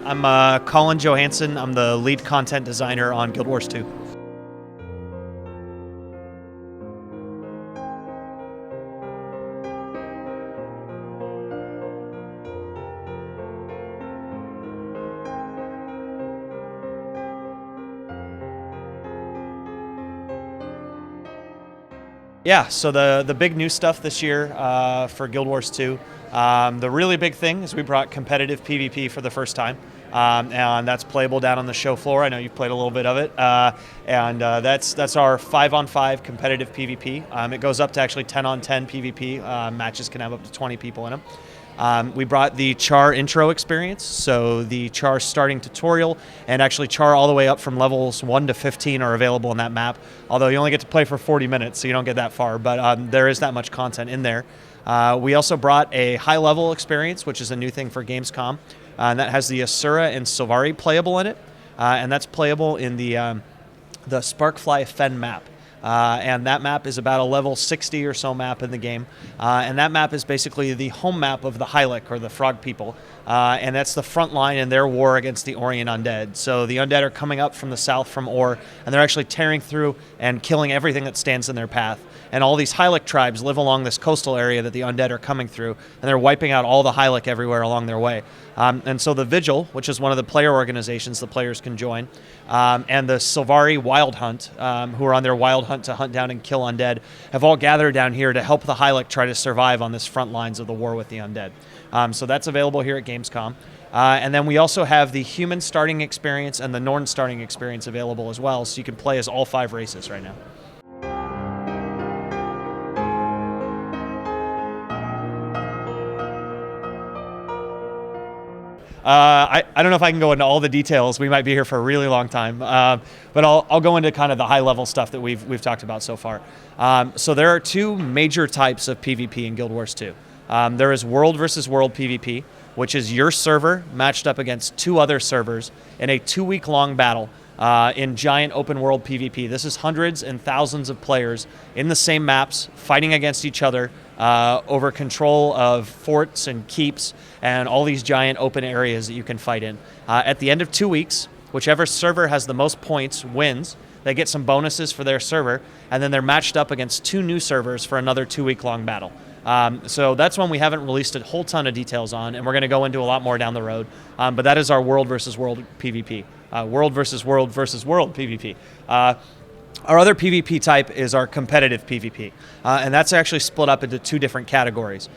I'm Colin Johanson. I'm the lead content designer on Guild Wars 2. Yeah, so the big new stuff this year for Guild Wars 2, the really big thing is we brought competitive PvP for the first time, and that's playable down on the show floor. I know you've played a little bit of it, and that's our 5-on-5 competitive PvP. It goes up to actually 10-on-10 PvP. Matches can have up to 20 people in them. We brought the Char intro experience, so the Char starting tutorial and actually Char all the way up from levels 1 to 15 are available on that map, although you only get to play for 40 minutes, so you don't get that far, but there is that much content in there. We also brought a high-level experience, which is a new thing for Gamescom, and that has the Asura and Sylvari playable in it, and that's playable in the Sparkfly Fen map. And that map is about a level 60 or so map in the game. And that map is basically the home map of the Hylic, or the Frog People. And that's the front line in their war against the Orient Undead. So the Undead are coming up from the south from Or, and they're actually tearing through and killing everything that stands in their path. And all these Hylic tribes live along this coastal area that the Undead are coming through, and they're wiping out all the Hylic everywhere along their way. And so the Vigil, which is one of the player organizations the players can join, and the Sylvari Wild Hunt, who are on their wild hunt to hunt down and kill Undead, have all gathered down here to help the Hylic try to survive on this front lines of the war with the Undead. So that's available here at Gamescom. And then we also have the human starting experience and the Norn starting experience available as well, so you can play as all 5 races right now. I don't know if I can go into all the details. We might be here for a really long time, but I'll go into kind of the high-level stuff that we've talked about so far. So there are 2 major types of PvP in Guild Wars 2. There is world versus world PvP, which is your server matched up against 2 other servers in a 2-week-long battle in giant open world PvP. This is hundreds and thousands of players in the same maps fighting against each other over control of forts and keeps and all these giant open areas that you can fight in. At the end of 2 weeks, whichever server has the most points wins. They get some bonuses for their server, and then they're matched up against 2 new servers for another 2-week-long battle. So that's one we haven't released a whole ton of details on, and we're going to go into a lot more down the road. But that is our world versus world PvP. World versus world versus world PvP. Our other PvP type is our competitive PvP, and that's actually split up into 2 different categories.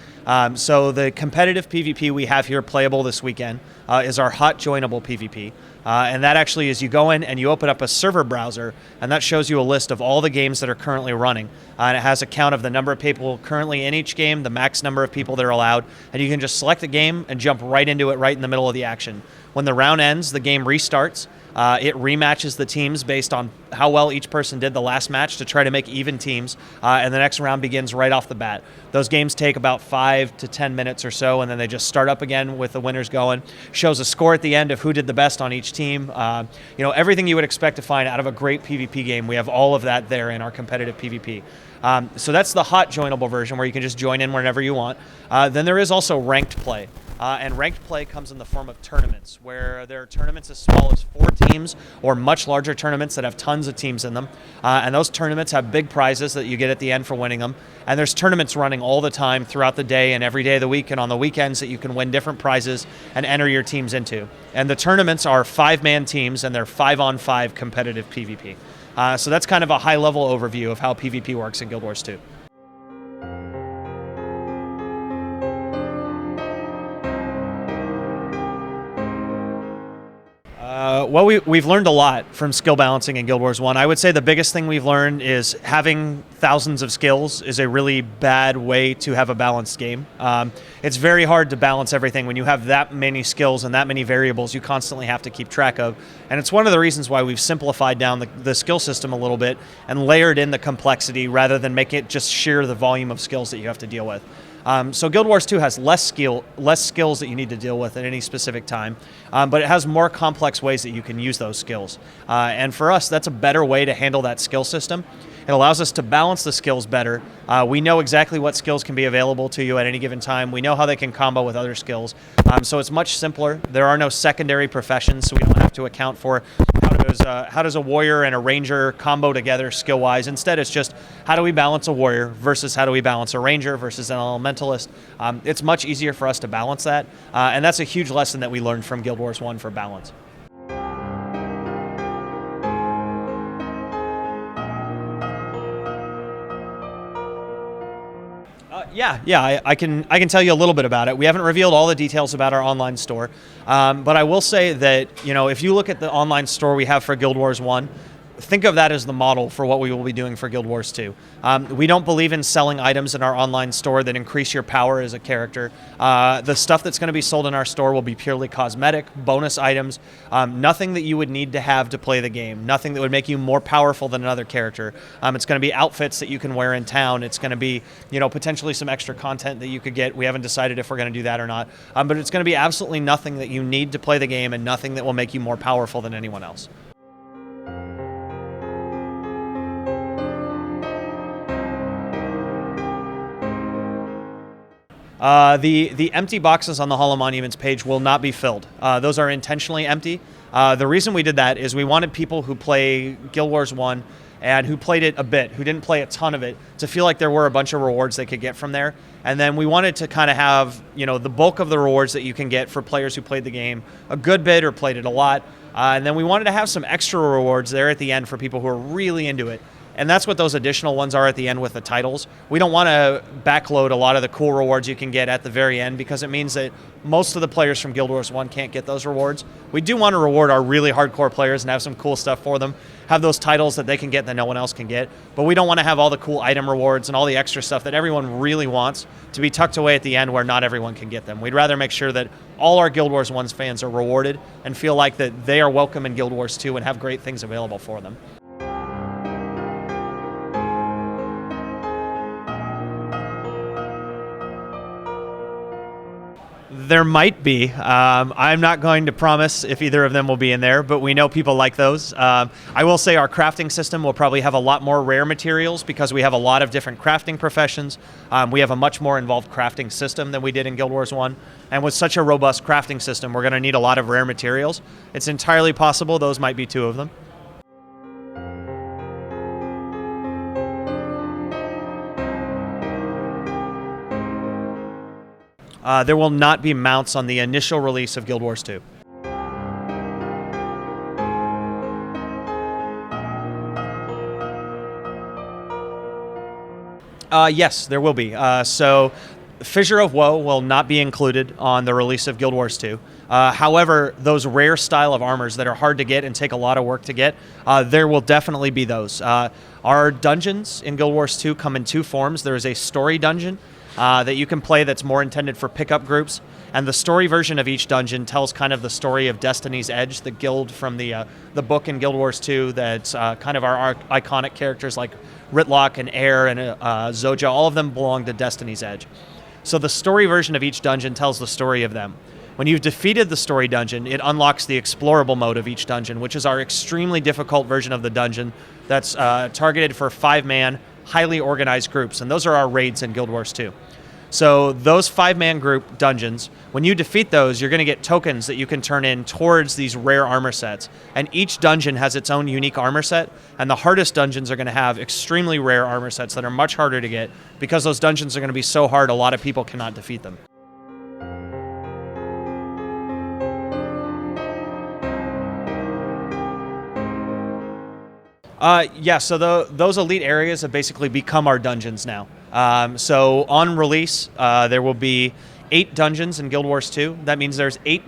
So the competitive PvP we have here playable this weekend is our hot joinable PvP, and that actually is you go in and you open up a server browser, and that shows you a list of all the games that are currently running, and it has a count of the number of people currently in each game, the max number of people that are allowed, and you can just select a game and jump right into it right in the middle of the action. When the round ends, the game restarts. It rematches the teams based on how well each person did the last match to try to make even teams, and the next round begins right off the bat. Those games take about 5 to 10 minutes or so, and then they just start up again with the winners going. Shows a score at the end of who did the best on each team. Everything you would expect to find out of a great PvP game, we have all of that there in our competitive PvP. So that's the hot joinable version where you can just join in whenever you want. Then there is also ranked play. And ranked play comes in the form of tournaments, where there are tournaments as small as 4 teams or much larger tournaments that have tons of teams in them. And those tournaments have big prizes that you get at the end for winning them. And there's tournaments running all the time throughout the day and every day of the week and on the weekends that you can win different prizes and enter your teams into. And the tournaments are 5-man teams, and they're 5-on-5 competitive PvP. So that's kind of a high-level overview of how PvP works in Guild Wars 2. Well, we've learned a lot from skill balancing in Guild Wars 1. I would say the biggest thing we've learned is having thousands of skills is a really bad way to have a balanced game. It's very hard to balance everything when you have that many skills and that many variables you constantly have to keep track of. And it's one of the reasons why we've simplified down the skill system a little bit and layered in the complexity rather than make it just sheer the volume of skills that you have to deal with. So Guild Wars 2 has less skills that you need to deal with at any specific time, but it has more complex ways that you can use those skills. And for us, that's a better way to handle that skill system. It allows us to balance the skills better, We know exactly what skills can be available to you at any given time. We know how they can combo with other skills. So it's much simpler. There are no secondary professions, so we don't have to account for how does a warrior and a ranger combo together skill-wise. Instead, it's just how do we balance a warrior versus how do we balance a ranger versus an elementalist. It's much easier for us to balance that, and that's a huge lesson that we learned from Guild Wars 1 for balance. I can tell you a little bit about it. We haven't revealed all the details about our online store, but I will say that if you look at the online store we have for Guild Wars 1, think of that as the model for what we will be doing for Guild Wars 2. We don't believe in selling items in our online store that increase your power as a character. The stuff that's going to be sold in our store will be purely cosmetic, bonus items, nothing that you would need to have to play the game, nothing that would make you more powerful than another character. It's going to be outfits that you can wear in town. It's going to be, potentially some extra content that you could get. We haven't decided if we're going to do that or not, but it's going to be absolutely nothing that you need to play the game and nothing that will make you more powerful than anyone else. The empty boxes on the Hall of Monuments page will not be filled. Those are intentionally empty. The reason we did that is we wanted people who play Guild Wars 1 and who played it a bit, who didn't play a ton of it, to feel like there were a bunch of rewards they could get from there. And then we wanted to kind of have, the bulk of the rewards that you can get for players who played the game a good bit or played it a lot. And then we wanted to have some extra rewards there at the end for people who are really into it. And that's what those additional ones are at the end with the titles. We don't want to backload a lot of the cool rewards you can get at the very end because it means that most of the players from Guild Wars 1 can't get those rewards. We do want to reward our really hardcore players and have some cool stuff for them, have those titles that they can get that no one else can get. But we don't want to have all the cool item rewards and all the extra stuff that everyone really wants to be tucked away at the end where not everyone can get them. We'd rather make sure that all our Guild Wars 1 fans are rewarded and feel like that they are welcome in Guild Wars 2 and have great things available for them. There might be. I'm not going to promise if either of them will be in there, but we know people like those. I will say our crafting system will probably have a lot more rare materials because we have a lot of different crafting professions. We have a much more involved crafting system than we did in Guild Wars 1. And with such a robust crafting system, we're going to need a lot of rare materials. It's entirely possible those might be two of them. There will not be mounts on the initial release of Guild Wars 2. Yes, there will be. So Fissure of Woe will not be included on the release of Guild Wars 2. However, those rare style of armors that are hard to get and take a lot of work to get, there will definitely be those. Our dungeons in Guild Wars 2 come in two forms. There is a story dungeon that you can play that's more intended for pickup groups. And the story version of each dungeon tells kind of the story of Destiny's Edge, the guild from the book in Guild Wars 2 that's kind of our iconic characters like Ritlock and Air and Zoja. All of them belong to Destiny's Edge. So the story version of each dungeon tells the story of them. When you've defeated the story dungeon, it unlocks the explorable mode of each dungeon, which is our extremely difficult version of the dungeon that's targeted for 5-man, highly organized groups, and those are our raids in Guild Wars 2. So those 5-man group dungeons, when you defeat those, you're going to get tokens that you can turn in towards these rare armor sets. And each dungeon has its own unique armor set, and the hardest dungeons are going to have extremely rare armor sets that are much harder to get because those dungeons are going to be so hard a lot of people cannot defeat them. So those elite areas have basically become our dungeons now. So on release, there will be 8 dungeons in Guild Wars 2. That means there's 8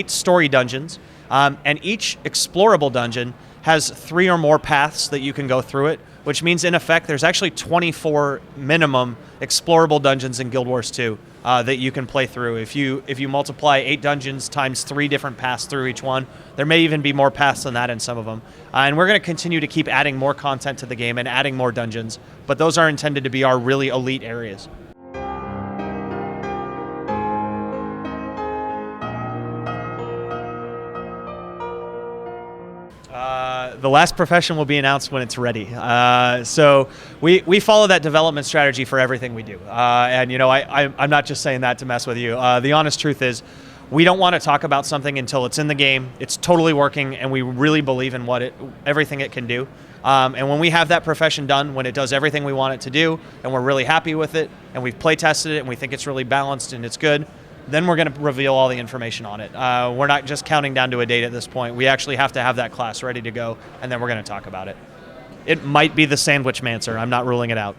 story dungeons, and each explorable dungeon has 3 or more paths that you can go through it, which means in effect there's actually 24 minimum explorable dungeons in Guild Wars 2 that you can play through. If you multiply 8 dungeons times 3 different paths through each one, there may even be more paths than that in some of them. And we're going to continue to keep adding more content to the game and adding more dungeons, but those are intended to be our really elite areas. the last profession will be announced when it's ready. So we follow that development strategy for everything we do. And I'm not just saying that to mess with you. The honest truth is, we don't want to talk about something until it's in the game, it's totally working, and we really believe in everything it can do. And when we have that profession done, when it does everything we want it to do, and we're really happy with it, and we've play tested it, and we think it's really balanced and it's good, then we're going to reveal all the information on it. We're not just counting down to a date at this point. We actually have to have that class ready to go, and then we're going to talk about it. It might be the Sandwich Mancer. I'm not ruling it out.